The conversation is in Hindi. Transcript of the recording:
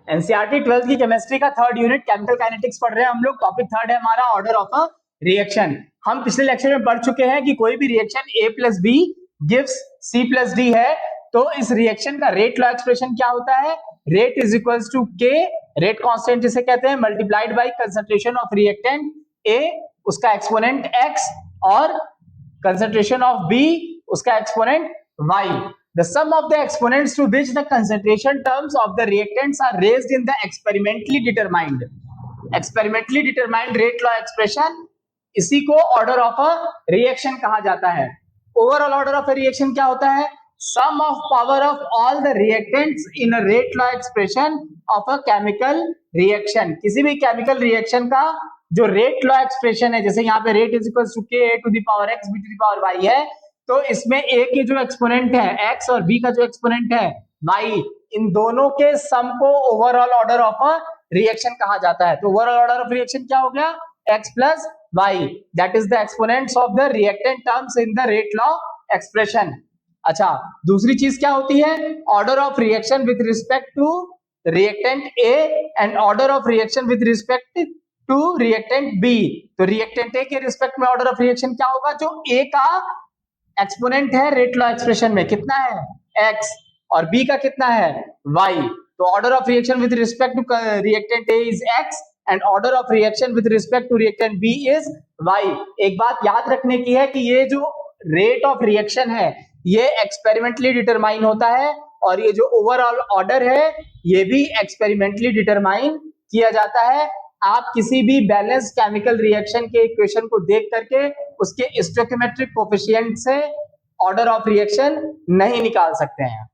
एनसीईआरटी 12th की केमिस्ट्री का थर्ड यूनिट केमिकल काइनेटिक्स पढ़ रहे हैं हम लोग। टॉपिक थर्ड है हमारा ऑर्डर ऑफ अ रिएक्शन। हम पिछले लेक्चर में पढ़ चुके हैं कि कोई भी reaction A plus B gives C plus D है, तो इस रिएक्शन का रेट लॉ एक्सप्रेशन क्या होता है? Rate is equals to K, rate constant जिसे कहते हैं, multiplied by concentration of reactant A, उसका एक्सपोनेंट X, और कंसंट्रेशन ऑफ B, उसका exponent Y. The sum of the exponents to which the concentration terms of the reactants are raised in the experimentally determined rate law expression, इसी को ऑर्डर ऑफ अ रिएक्शन कहा जाता है। Overall order of a reaction क्या होता है? Sum of power of all the reactants in a rate law expression of a chemical reaction. किसी भी केमिकल रिएक्शन का जो रेट लॉ एक्सप्रेशन है, जैसे यहाँ पे rate is equal to K A to the power X B to the power Y है, तो इसमें A के जो एक्सपोनेंट है X और B का जो एक्सपोनेंट है Y, इन दोनों के सम को overall order of a reaction कहा जाता है। तो ओवरऑल ऑर्डर ऑफ रिएक्शन क्या हो गया? X plus Y, that is the exponents of the reactant terms in the rate law expression. अच्छा, दूसरी चीज क्या होती है? Order of reaction with respect to reactant A and order of reaction with respect to reactant B। तो रिएक्टेंट A के रिस्पेक्ट में ऑर्डर ऑफ रिएक्शन क्या होगा? जो A का एक्सपोनेंट है रेट लॉ एक्सप्रेशन में कितना है? X, और B का कितना है? Y। तो order of reaction with respect to reactant A is X and order of reaction with respect to reactant B is Y। एक बात याद रखने की है कि ये जो रेट ऑफ रिएक्शन है ये एक्सपेरिमेंटली डिटरमाइन होता है, और ये जो ओवरऑल ऑर्डर है ये भी एक्सपेरिमेंटली डिटरमाइन किया जाता है। आप किसी भी बैलेंस केमिकल रिएक्शन के इक्वेशन को देख करके उसके स्टोइकियोमेट्रिक कोएफिशिएंट से ऑर्डर ऑफ रिएक्शन नहीं निकाल सकते हैं।